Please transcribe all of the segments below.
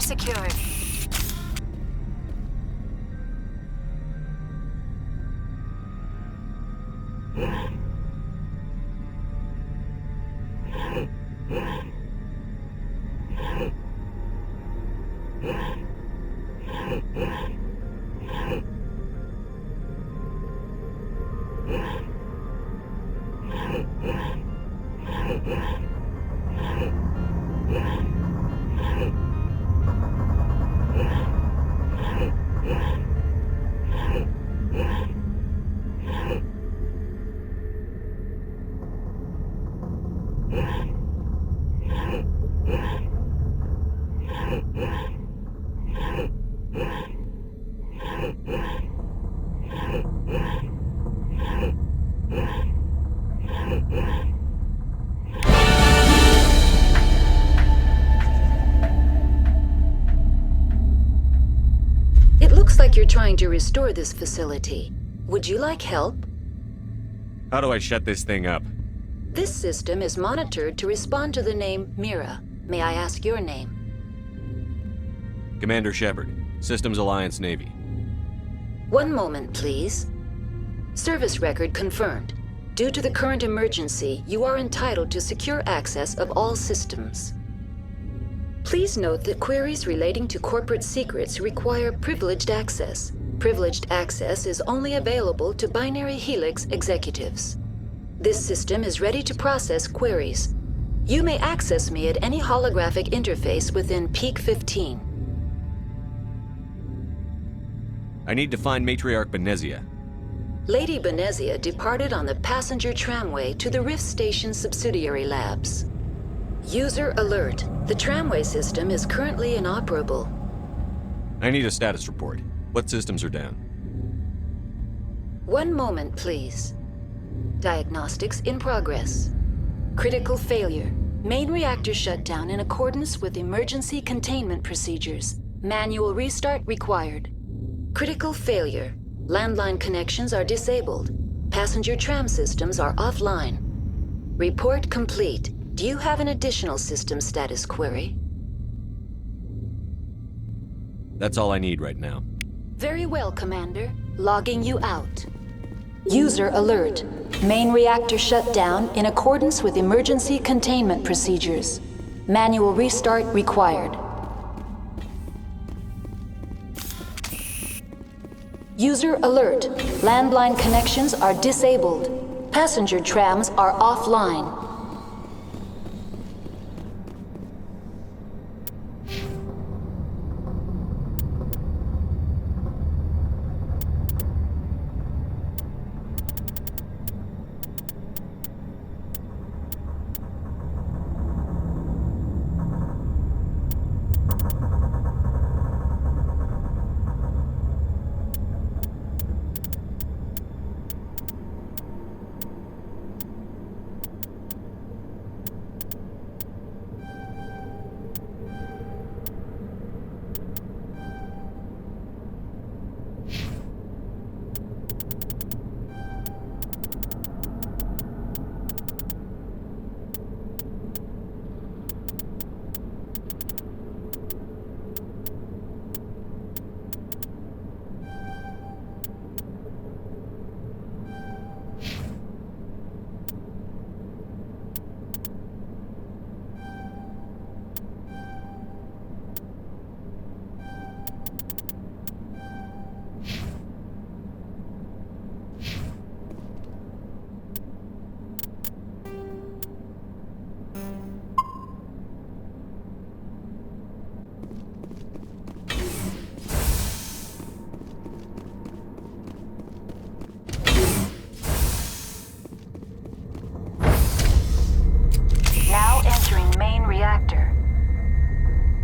secured. It looks like you're trying to restore this facility. Would you like help? How do I shut this thing up? This system is monitored to respond to the name Mira. May I ask your name? Commander Shepard, Systems Alliance Navy. One moment, please. Service record confirmed. Due to the current emergency, you are entitled to secure access of all systems. Please note that queries relating to corporate secrets require privileged access. Privileged access is only available to Binary Helix executives. This system is ready to process queries. You may access me at any holographic interface within Peak 15. I need to find Matriarch Benezia. Lady Benezia departed on the passenger tramway to the Rift Station subsidiary labs. User alert. The tramway system is currently inoperable. I need a status report. What systems are down? One moment, please. Diagnostics in progress. Critical failure. Main reactor shut down in accordance with emergency containment procedures. Manual restart required. Critical failure. Landline connections are disabled. Passenger tram systems are offline. Report complete. Do you have an additional system status query? That's all I need right now. Very well, Commander. Logging you out. User alert. Main reactor shut down in accordance with emergency containment procedures. Manual restart required. User alert. Landline connections are disabled. Passenger trams are offline.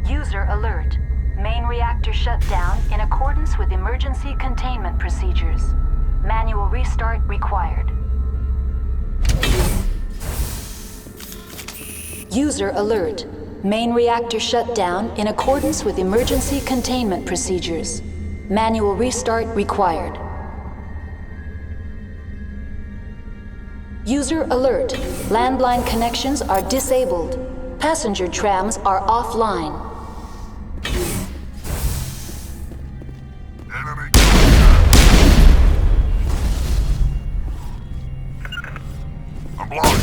User alert. Main reactor shut down in accordance with emergency containment procedures. Manual restart required. User alert. Main reactor shut down in accordance with emergency containment procedures. Manual restart required. User alert. Landline connections are disabled. Passenger trams are offline. Enemy contact. I'm blind.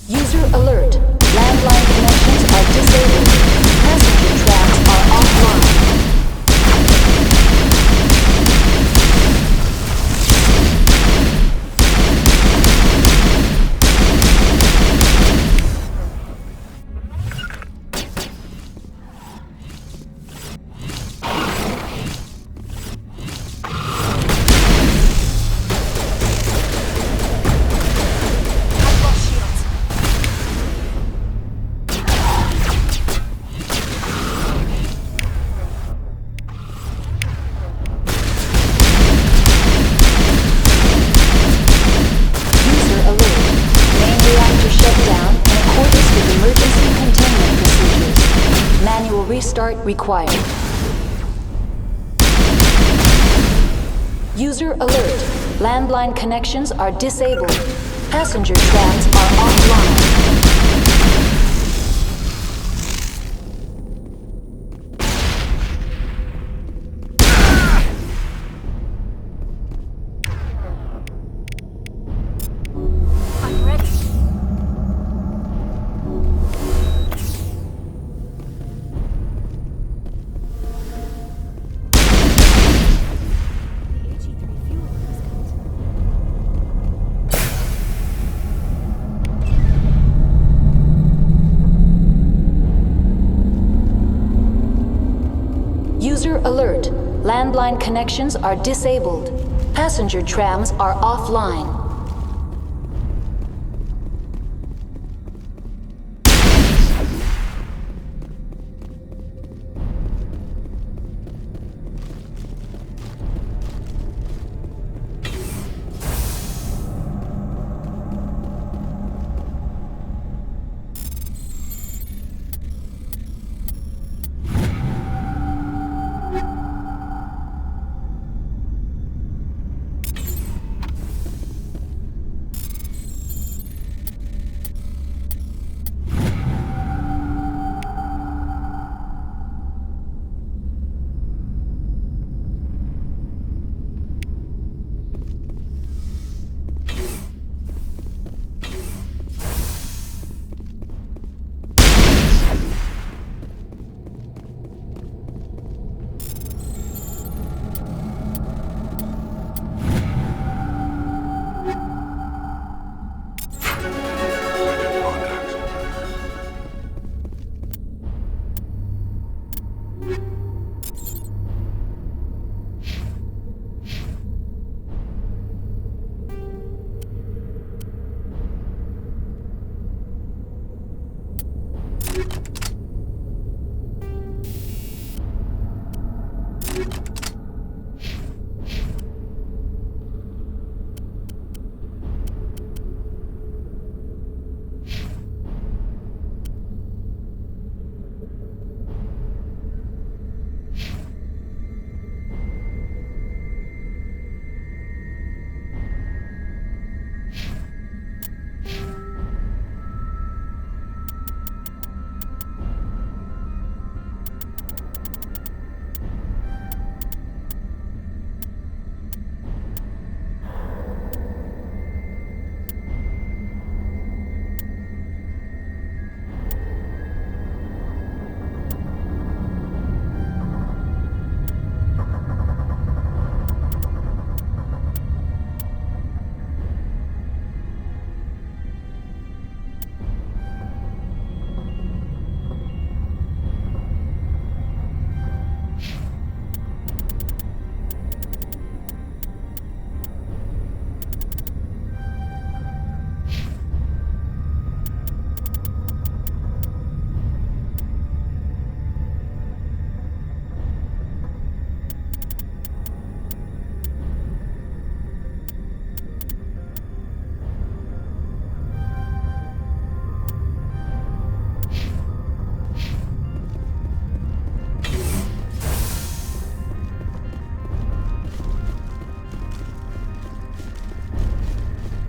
User alert. Landline connections are disabled. Passenger tracks are offline. Restart required. User alert. Landline connections are disabled. Passenger trams are offline. User alert. Landline connections are disabled. Passenger trams are offline.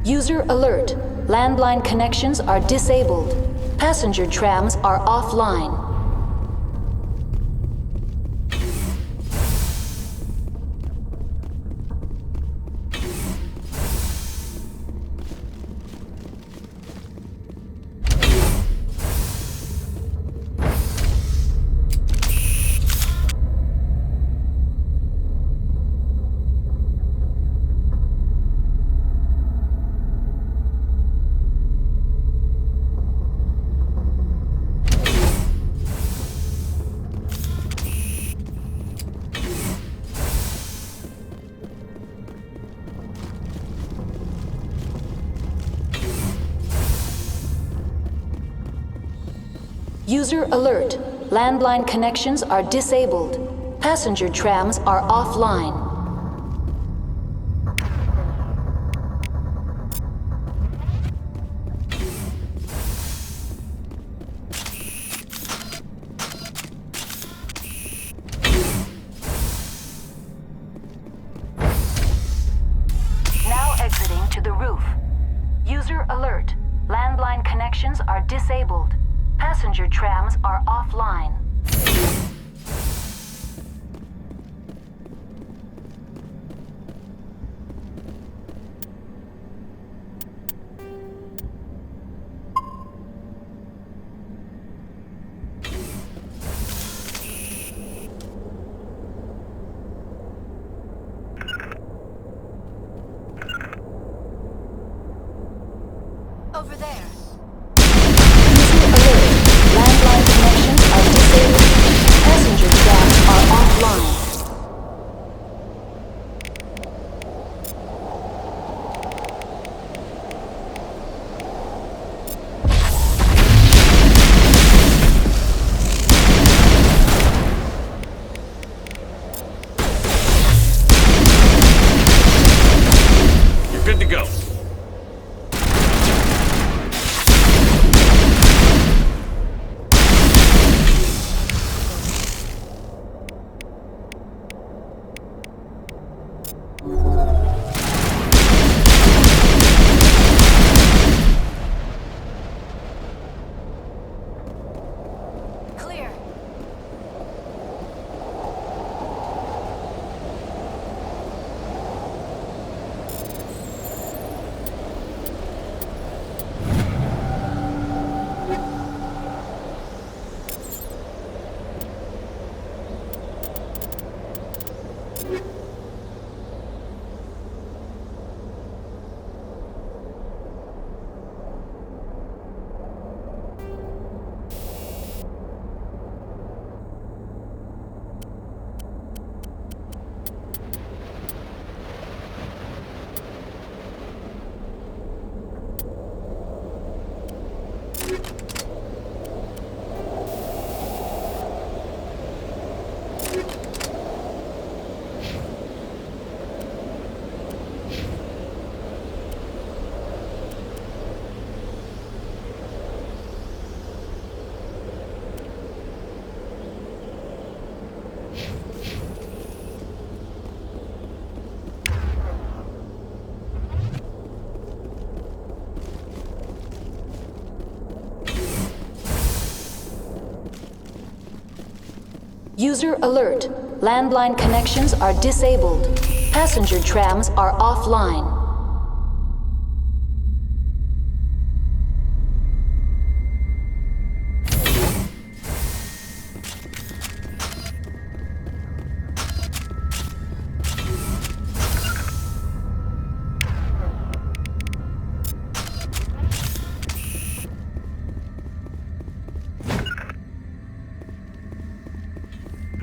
User alert. Landline connections are disabled. Passenger trams are offline. User alert. Landline connections are disabled. Passenger trams are offline. Now exiting to the roof. User alert. Landline connections are disabled. Passenger trams are offline. Over there. Landline connections are disabled. Passenger trams are offline. You're good to go. Clear. User alert. Landline connections are disabled. Passenger trams are offline.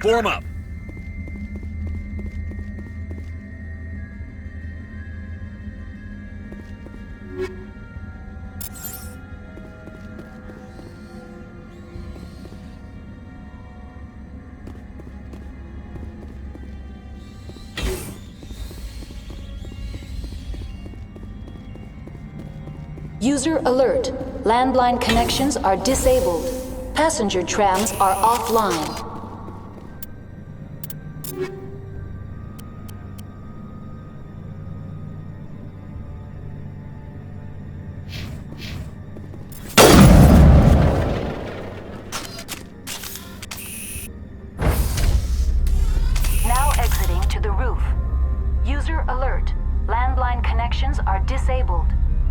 Form up. User alert. Landline connections are disabled. Passenger trams are offline. landline connections are disabled.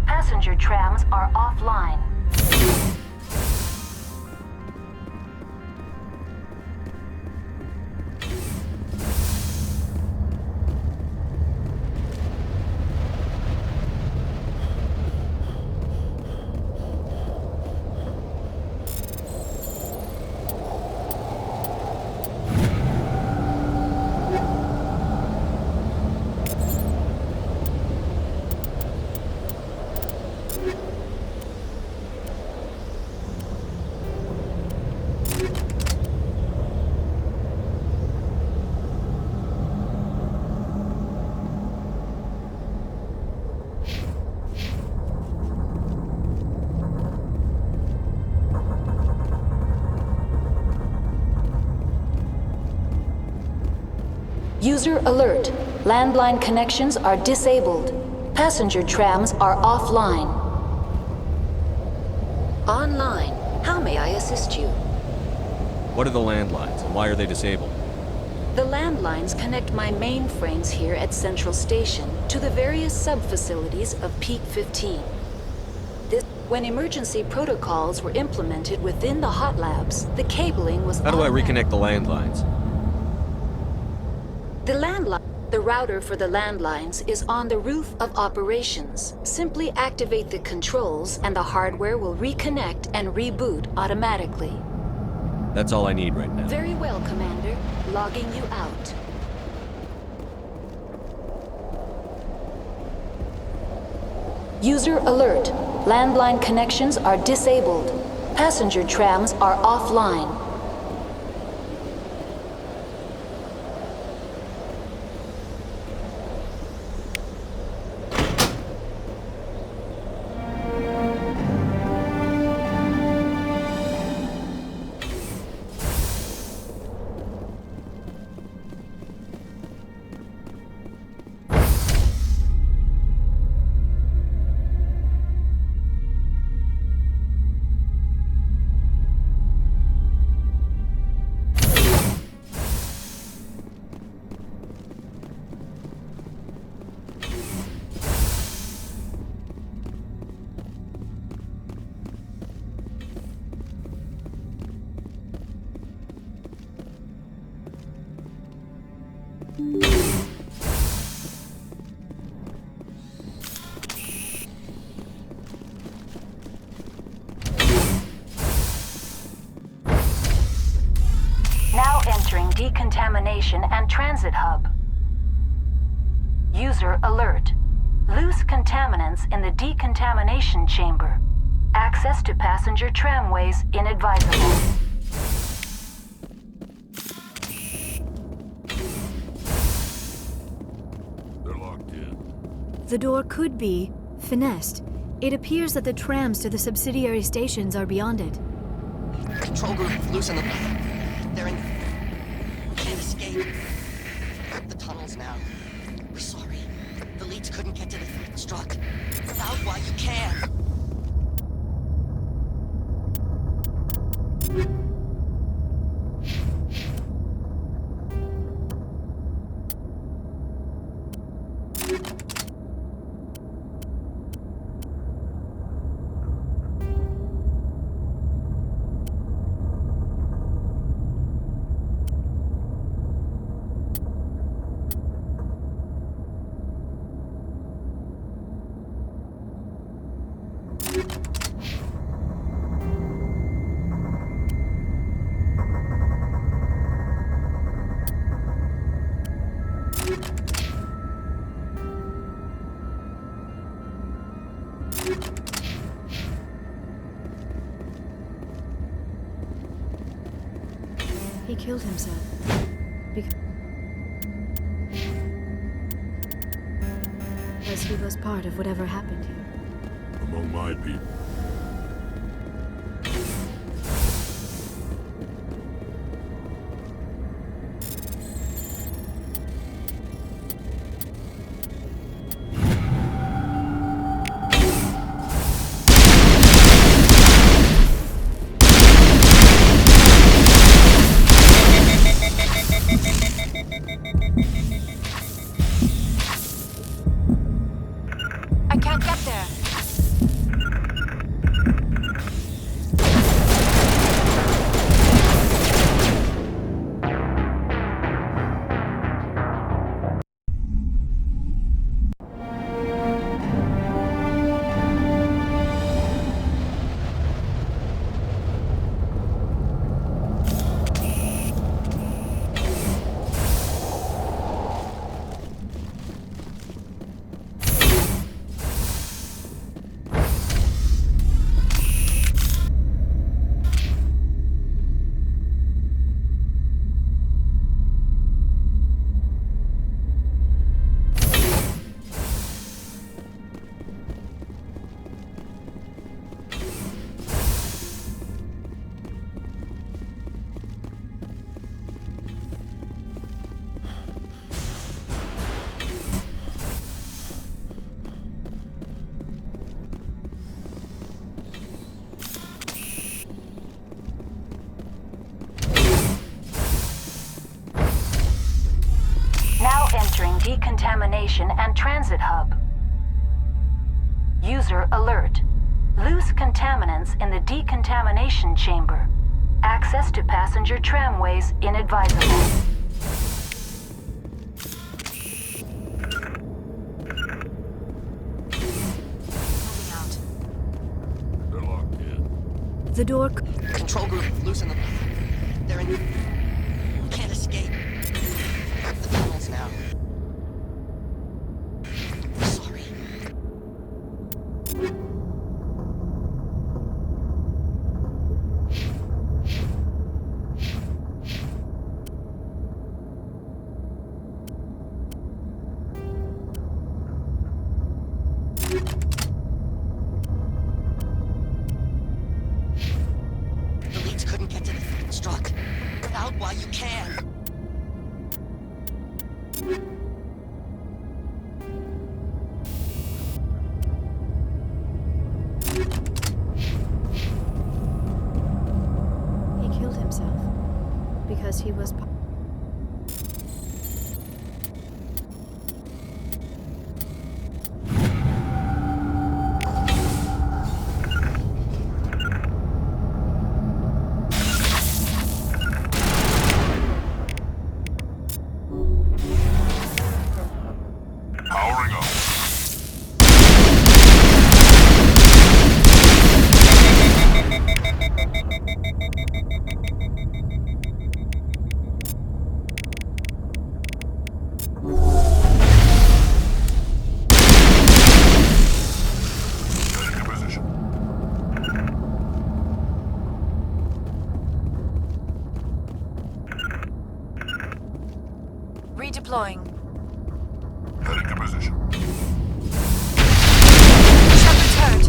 Passenger trams are offline. User alert. Landline connections are disabled. Passenger trams are offline. Online. How may I assist you? What are the landlines, and why are they disabled? The landlines connect my mainframes here at Central Station to the various sub-facilities of Peak 15. When emergency protocols were implemented within the hot labs, the cabling was How do I automatic. reconnect the landlines? The router for the landlines is on the roof of operations. Simply activate the controls and the hardware will reconnect and reboot automatically. That's all I need right now. Very well, Commander. Logging you out. User alert. Landline connections are disabled. Passenger trams are offline. Now entering decontamination and transit hub. User alert. Loose contaminants in the decontamination chamber. Access to passenger tramways inadvisable. They're locked in. The door could be finessed. It appears that the trams to the subsidiary stations are beyond it. Control group, loosen them. They're in... Can't escape. The tunnels now. We're sorry. The leads couldn't get to the struck. Out while you can. He killed himself. Because he was part of whatever happened here. Among my people. back there. Now entering decontamination and transit hub. User alert. Loose contaminants in the decontamination chamber. Access to passenger tramways inadvisable. Moving out. They're locked in. The door. Control group, loosen them. They're in... Can't escape. The tunnels now. Sorry. The leads couldn't get to the struck. Get out while you can. He killed himself because he was. Powering up. Getting to position. Redeploying. Heading to position. Shepard's hurt.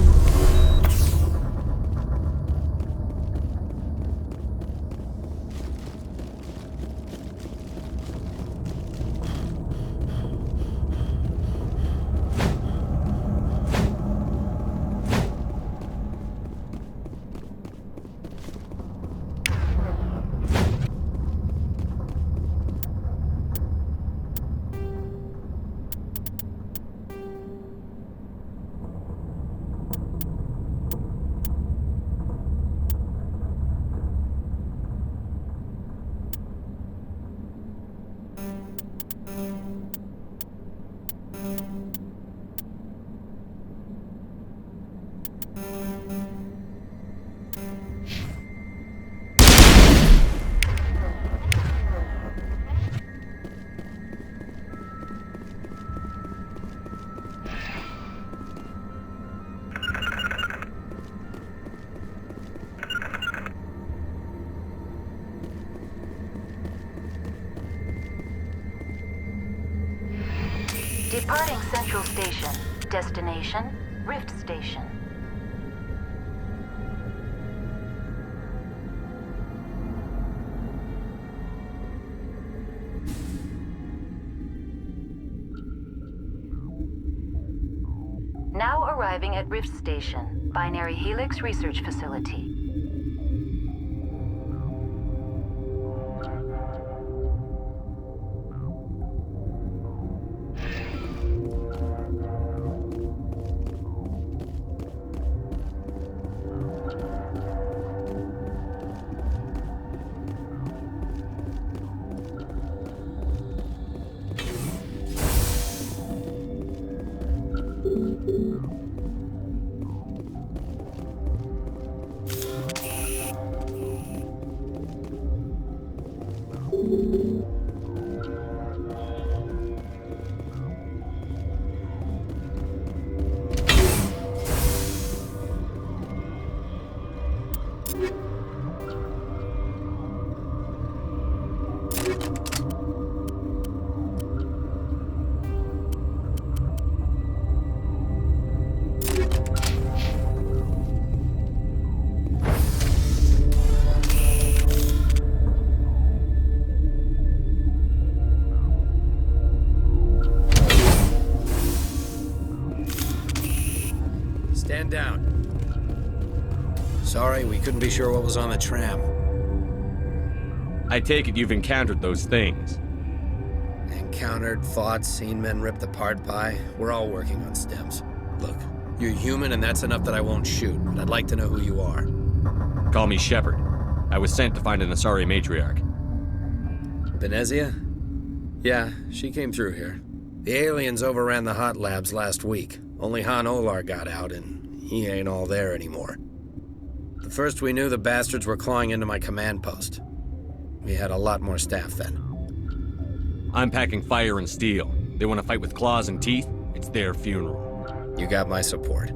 Departing Central Station. Destination, Rift Station. Now arriving at Rift Station, Binary Helix Research Facility. Stand down. Sorry, we couldn't be sure what was on the tram. I take it you've encountered those things. Encountered, fought, seen men ripped apart by. We're all working on stems. Look, you're human and that's enough that I won't shoot, but I'd like to know who you are. Call me Shepard. I was sent to find an Asari matriarch. Benezia? Yeah, she came through here. The aliens overran the hot labs last week. Only Han Olar got out, and he ain't all there anymore. The first we knew, the bastards were clawing into my command post. We had a lot more staff then. I'm packing fire and steel. They want to fight with claws and teeth? It's their funeral. You got my support.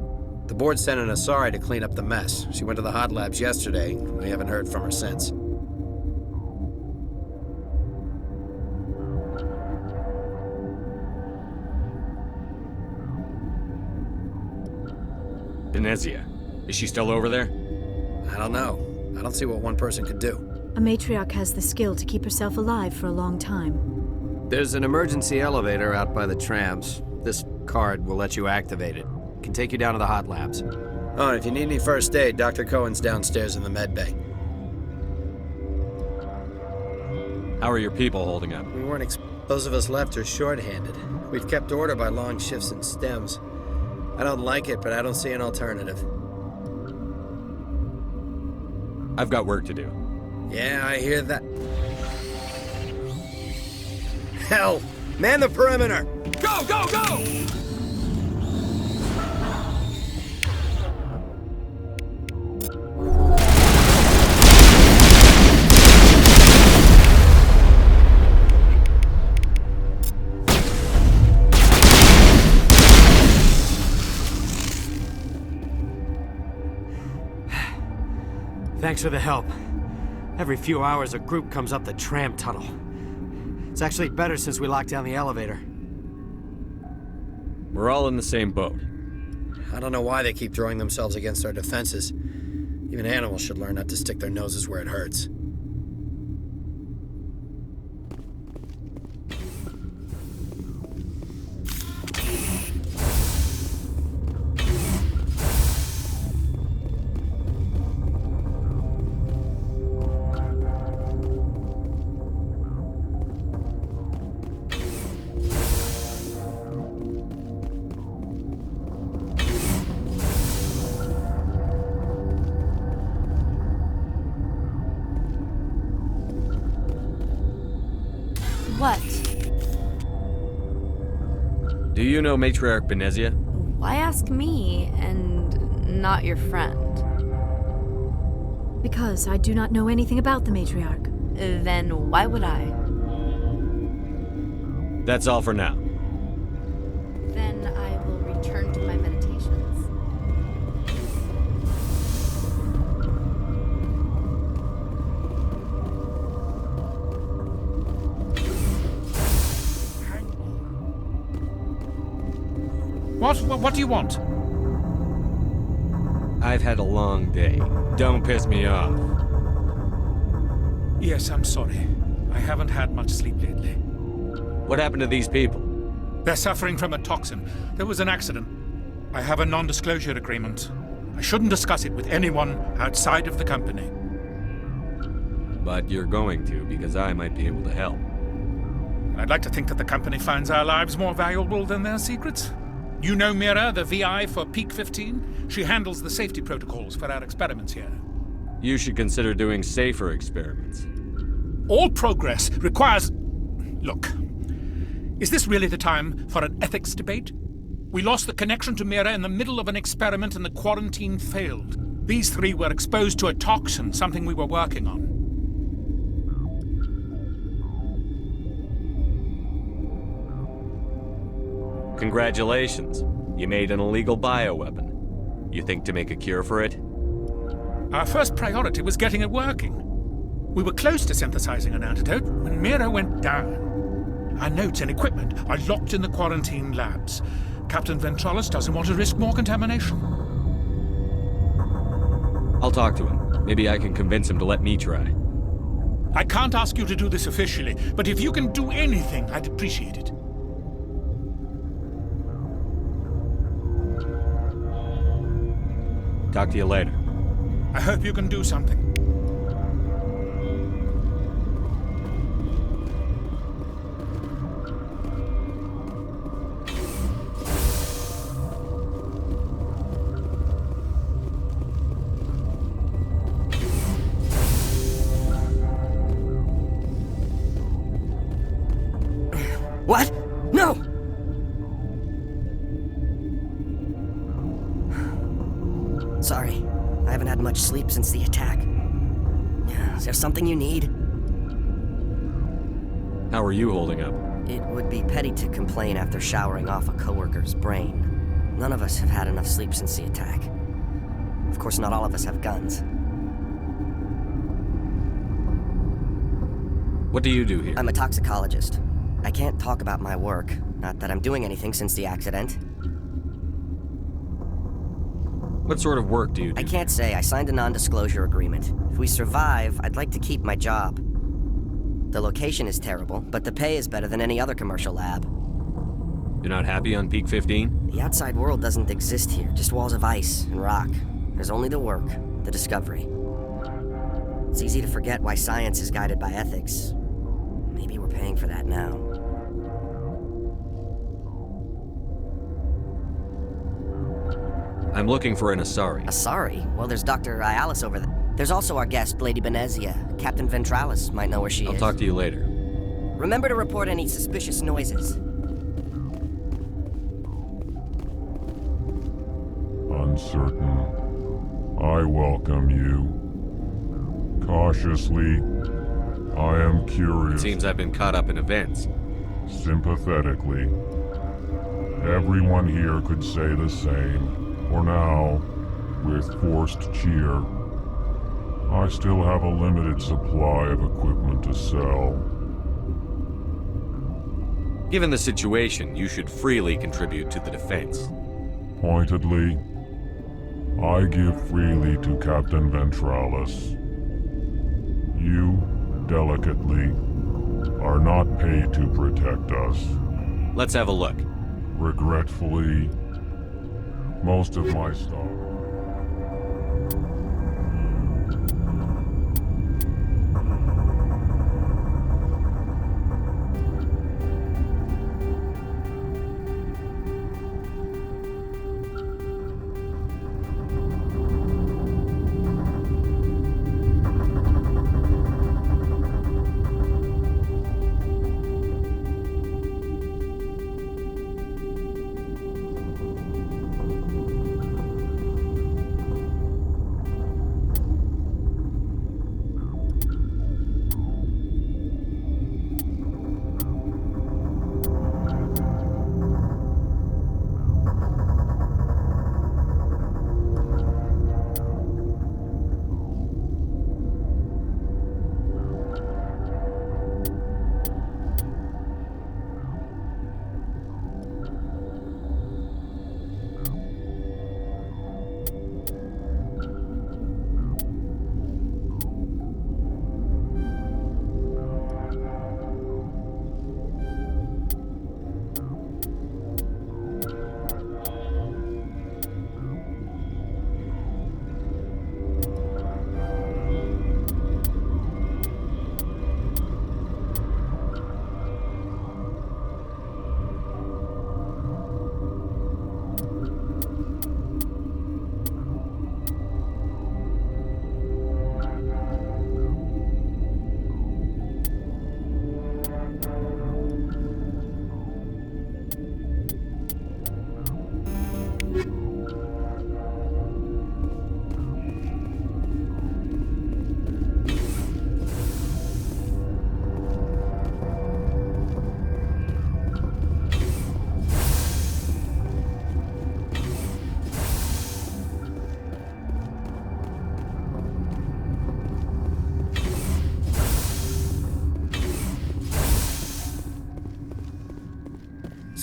The board sent an Asari to clean up the mess. She went to the hot labs yesterday. We haven't heard from her since. Benezia. Is she still over there? I don't know. I don't see what one person could do. A matriarch has the skill to keep herself alive for a long time. There's an emergency elevator out by the trams. This card will let you activate it. It can take you down to the hot labs. Oh, and if you need any first aid, Dr. Cohen's downstairs in the med bay. How are your people holding up? We weren't those of us left are short-handed. We've kept order by long shifts and stems. I don't like it, but I don't see an alternative. I've got work to do. Yeah, I hear that. Hell! Man the perimeter! Go, go, go! Thanks for the help. Every few hours, a group comes up the tram tunnel. It's actually better since we locked down the elevator. We're all in the same boat. I don't know why they keep throwing themselves against our defenses. Even animals should learn not to stick their noses where it hurts. What? Do you know Matriarch Benezia? Why ask me and not your friend? Because I do not know anything about the matriarch. Then why would I? That's all for now. Then I will return to my meditations. What do you want? I've had a long day. Don't piss me off. Yes, I'm sorry. I haven't had much sleep lately. What happened to these people? They're suffering from a toxin. There was an accident. I have a non-disclosure agreement. I shouldn't discuss it with anyone outside of the company. But you're going to, because I might be able to help. I'd like to think that the company finds our lives more valuable than their secrets. You know Mira, the VI for Peak 15? She handles the safety protocols for our experiments here. You should consider doing safer experiments. All progress requires... Look, is this really the time for an ethics debate? We lost the connection to Mira in the middle of an experiment and the quarantine failed. These three were exposed to a toxin, something we were working on. Congratulations. You made an illegal bioweapon. You think to make a cure for it? Our first priority was getting it working. We were close to synthesizing an antidote when Mira went down. Our notes and equipment are locked in the quarantine labs. Captain Ventralis doesn't want to risk more contamination. I'll talk to him. Maybe I can convince him to let me try. I can't ask you to do this officially, but if you can do anything, I'd appreciate it. Talk to you later. I hope you can do something. What? No! Sorry. I haven't had much sleep since the attack. Is there something you need? How are you holding up? It would be petty to complain after showering off a coworker's brain. None of us have had enough sleep since the attack. Of course, not all of us have guns. What do you do here? I'm a toxicologist. I can't talk about my work. Not that I'm doing anything since the accident. What sort of work do you do? I can't say. I signed a non-disclosure agreement. If we survive, I'd like to keep my job. The location is terrible, but the pay is better than any other commercial lab. You're not happy on Peak 15? The outside world doesn't exist here, just walls of ice and rock. There's only the work, the discovery. It's easy to forget why science is guided by ethics. Maybe we're paying for that now. I'm looking for an Asari. Asari? Well, there's Dr. Ayalis over there. There's also our guest, Lady Benezia. Captain Ventralis might know where she is. I'll talk to you later. Remember to report any suspicious noises. Uncertain. I welcome you. Cautiously. I am curious. It seems I've been caught up in events. Sympathetically. Everyone here could say the same. For now, with forced cheer, I still have a limited supply of equipment to sell. Given the situation, you should freely contribute to the defense. Pointedly, I give freely to Captain Ventralis. You, delicately, are not paid to protect us. Let's have a look. Regretfully, most of my stock.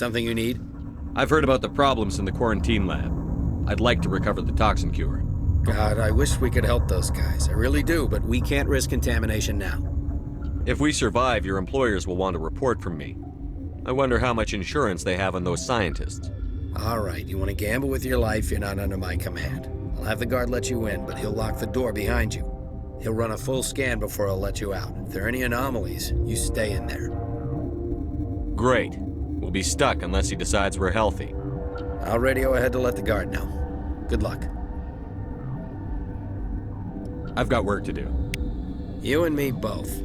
Something you need? I've heard about the problems in the quarantine lab. I'd like to recover the toxin cure. God, I wish we could help those guys. I really do, but we can't risk contamination now. If we survive, your employers will want a report from me. I wonder how much insurance they have on those scientists. All right, you want to gamble with your life, you're not under my command. I'll have the guard let you in, but he'll lock the door behind you. He'll run a full scan before he'll let you out. If there are any anomalies, you stay in there. Great. We'll be stuck unless he decides we're healthy. I'll radio ahead to let the guard know. Good luck. I've got work to do. You and me both.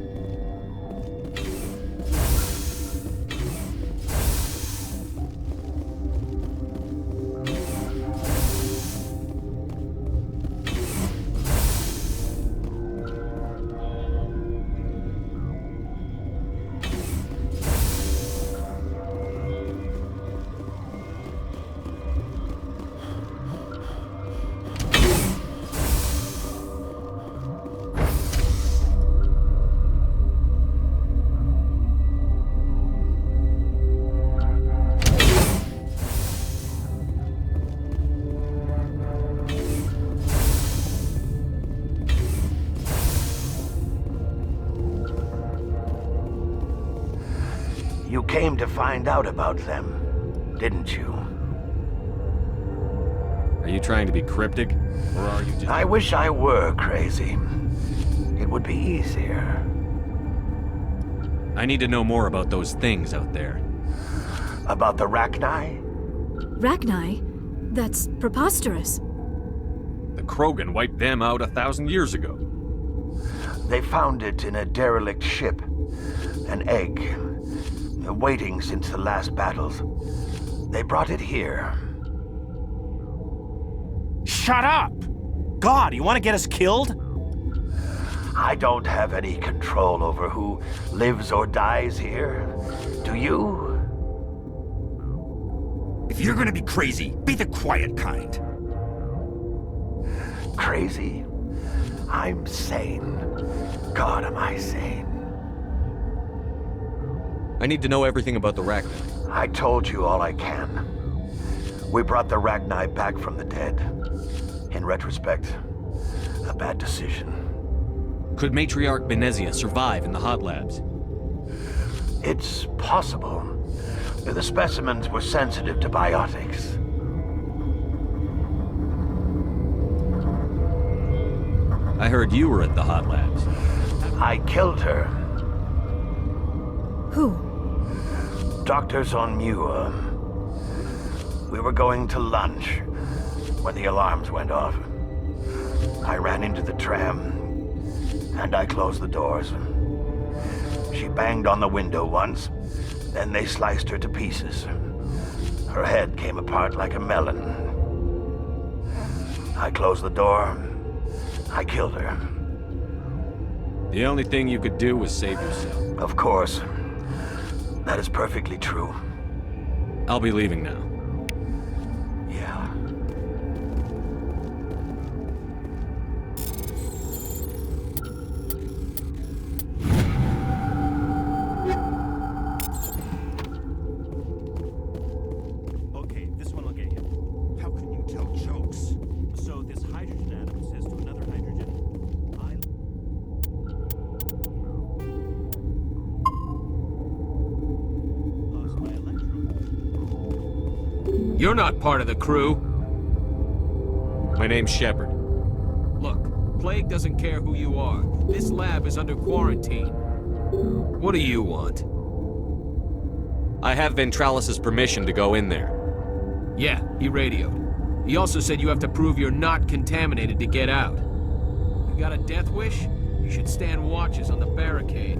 You came to find out about them, didn't you? Are you trying to be cryptic? Or are you just... I wish I were crazy. It would be easier. I need to know more about those things out there. About the Rachni? Rachni? That's preposterous. The Krogan wiped them out 1,000 years ago. They found it in a derelict ship. An egg. Waiting since the last battles. They brought it here. Shut up! God, you want to get us killed? I don't have any control over who lives or dies here. Do you? If you're gonna be crazy, be the quiet kind. Crazy? I'm sane. God, am I sane? I need to know everything about the Rachni. I told you all I can. We brought the Rachni back from the dead. In retrospect, a bad decision. Could Matriarch Benezia survive in the hot labs? It's possible. The specimens were sensitive to biotics. I heard you were at the hot labs. I killed her. Who? Doctors on Muir. We were going to lunch when the alarms went off. I ran into the tram, and I closed the doors. She banged on the window once, then they sliced her to pieces. Her head came apart like a melon. I closed the door. I killed her. The only thing you could do was save yourself. Of course. That is perfectly true. I'll be leaving now. Yeah. Okay, this one will get you. How can you tell jokes? So this hydrogen atom says to another hydrogen, lost my electron. You're not part of the crew. My name's Shepard. Look, Plague doesn't care who you are. This lab is under quarantine. What do you want? I have Ventralis's permission to go in there. Yeah, he radioed. He also said you have to prove you're not contaminated to get out. You got a death wish? You should stand watches on the barricade.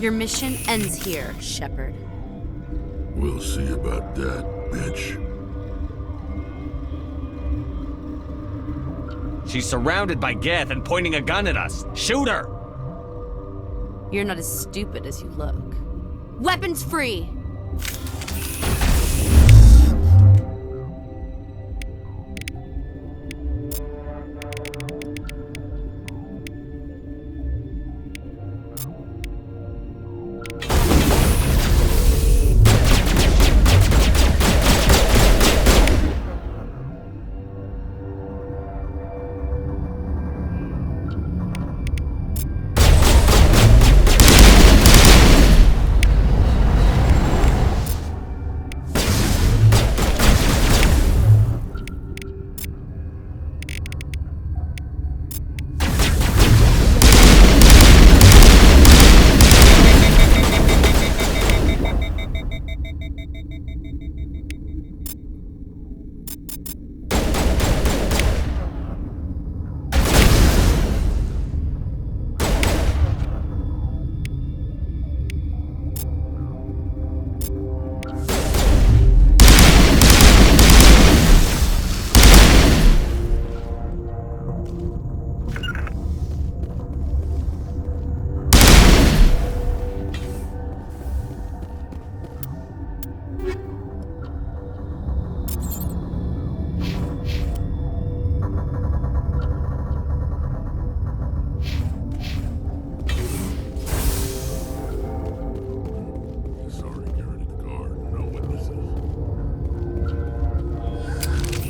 Your mission ends here, Shepard. We'll see about that, bitch. She's surrounded by Geth and pointing a gun at us. Shoot her! You're not as stupid as you look. Weapons free!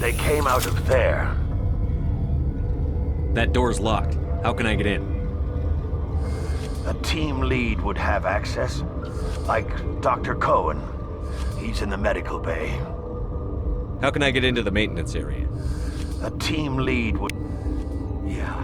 They came out of there. That door's locked. How can I get in? A team lead would have access. Like Dr. Cohen. He's in the medical bay. How can I get into the maintenance area? A team lead would... Yeah.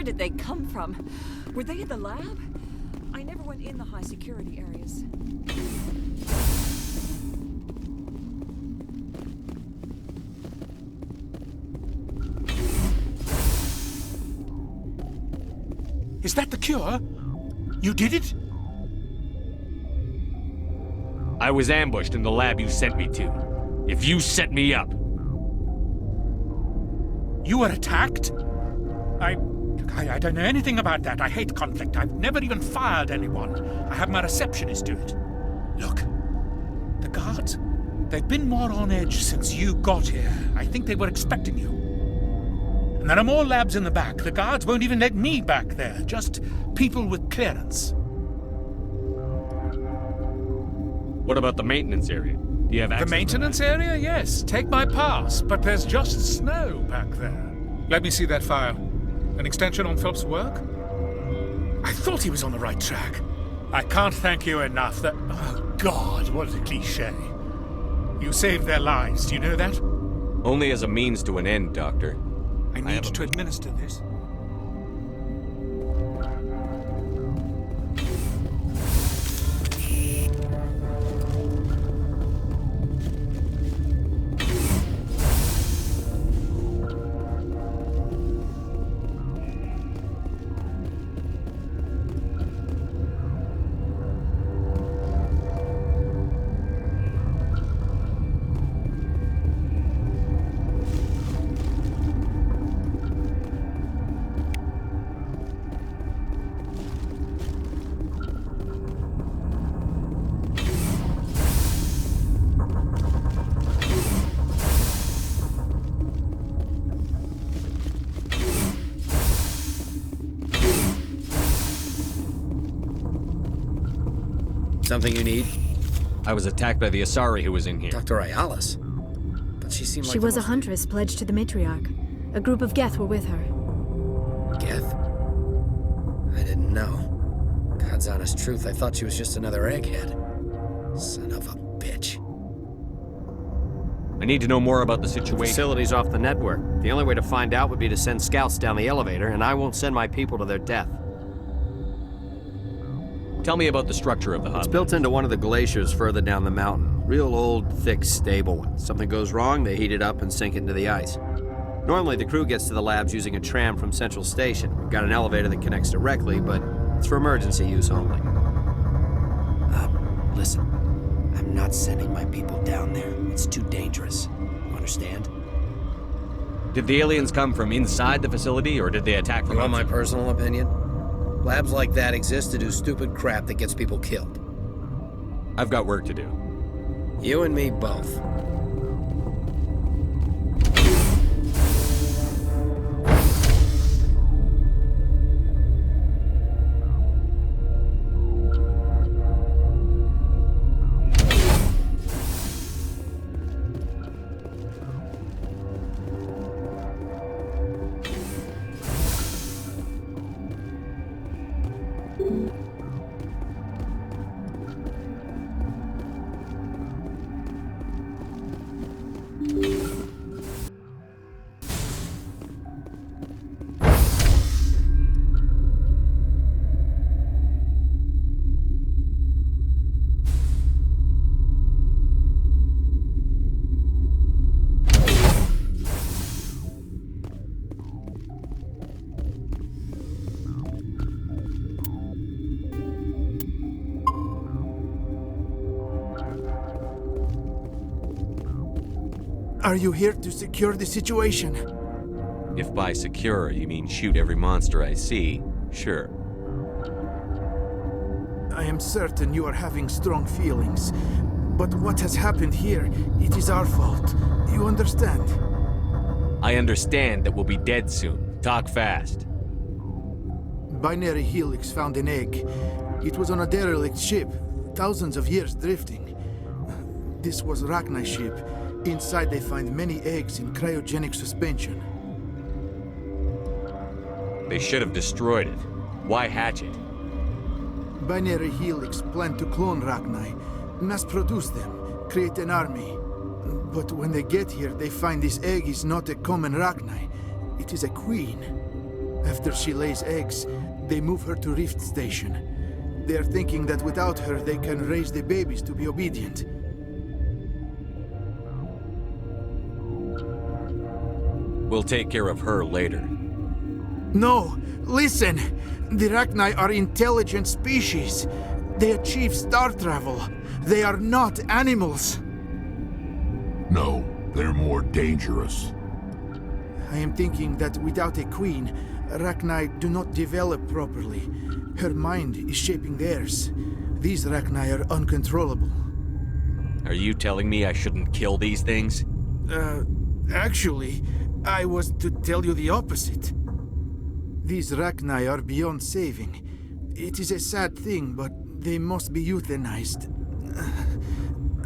Where did they come from? Were they in the lab? I never went in the high security areas. Is that the cure? You did it? I was ambushed in the lab you sent me to. If you set me up... You were attacked? I don't know anything about that. I hate conflict. I've never even fired anyone. I have my receptionist do it. Look, the guards, they've been more on edge since you got here. I think they were expecting you. And there are more labs in the back. The guards won't even let me back there. Just people with clearance. What about the maintenance area? Do you have access The maintenance area? Yes. Take my pass. But there's just snow back there. Let me see that file. An extension on Phelps' work? I thought he was on the right track. I can't thank you enough that... Oh, God, what a cliché. You saved their lives, do you know that? Only as a means to an end, Doctor. I need to administer this. Something you need? I was attacked by the Asari who was in here. Dr. Ayalis? But she seemed like She was a huntress pledged to the matriarch. A group of Geth were with her. Geth? I didn't know. God's honest truth, I thought she was just another egghead. Son of a bitch. I need to know more about the The situation. facility's off the network. The only way to find out would be to send scouts down the elevator, and I won't send my people to their death. Tell me about the structure of the hub. It's built into one of the glaciers further down the mountain. Real old, thick, stable one. Something goes wrong, they heat it up and sink it into the ice. Normally, the crew gets to the labs using a tram from Central Station. We've got an elevator that connects directly, but it's for emergency use only. Listen. I'm not sending my people down there. It's too dangerous. You understand? Did the aliens come from inside the facility, or did they attack from You want my outside? personal opinion? Labs like that exist to do stupid crap that gets people killed. I've got work to do. You and me both. Are you here to secure the situation? If by secure you mean shoot every monster I see, sure. I am certain you are having strong feelings. But what has happened here, it is our fault. You understand? I understand that we'll be dead soon. Talk fast. Binary Helix found an egg. It was on a derelict ship, thousands of years drifting. This was Rachni's ship. Inside they find many eggs in cryogenic suspension. They should have destroyed it. Why hatch it? Binary Helix planned to clone Rachni, mass-produce them, create an army. But when they get here, they find this egg is not a common Rachni. It is a queen. After she lays eggs, they move her to Rift Station. They are thinking that without her, they can raise the babies to be obedient. We'll take care of her later. No! Listen! The Rachni are intelligent species. They achieve star travel. They are not animals. No, they're more dangerous. I am thinking that without a queen, Rachni do not develop properly. Her mind is shaping theirs. These Rachni are uncontrollable. Are you telling me I shouldn't kill these things? Actually, I was to tell you the opposite. These Rachni are beyond saving. It is a sad thing, but they must be euthanized.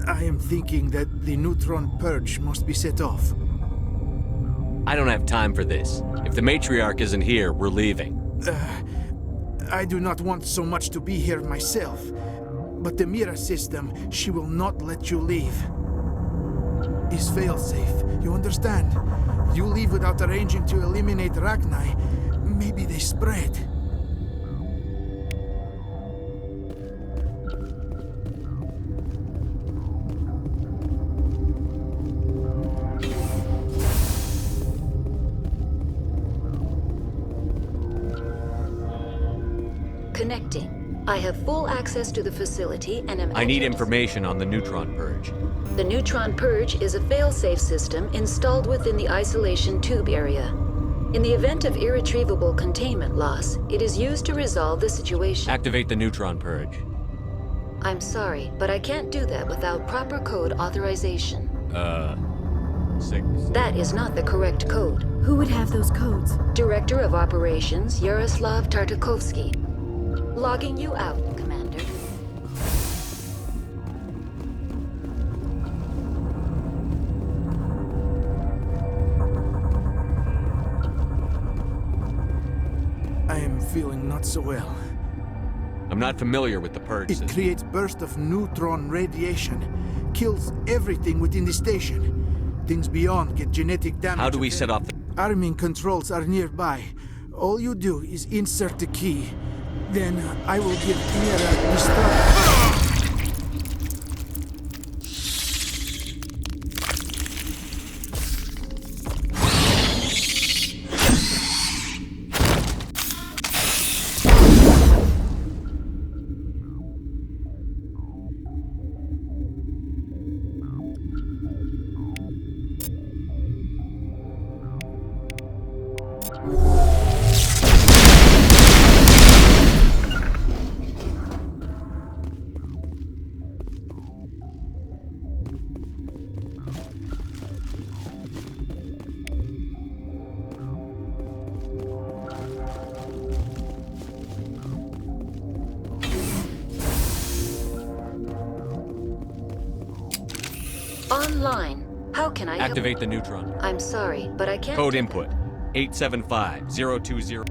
I am thinking that the neutron purge must be set off. I don't have time for this. If the matriarch isn't here, we're leaving. I do not want so much to be here myself. But the Mira system, she will not let you leave. Is failsafe, you understand? You leave without arranging to eliminate Rachni, maybe they spread. Connecting. I have full access to the facility and am... I need information on the neutron purge. The neutron purge is a fail-safe system installed within the isolation tube area. In the event of irretrievable containment loss, it is used to resolve the situation. Activate the neutron purge. I'm sorry, but I can't do that without proper code authorization. 6. That is not the correct code. Who would have those codes? Director of Operations, Yaroslav Tartakovsky. Logging you out, Commander. I am feeling not so well. I'm not familiar with the purge It system. creates bursts of neutron radiation, kills everything within the station. Things beyond get genetic damage. How do we set off the... Arming controls are nearby. All you do is insert the key. Then I will give Mira the start. Online. How can I Activate the neutron. I'm sorry, but I can't. Code input 875020.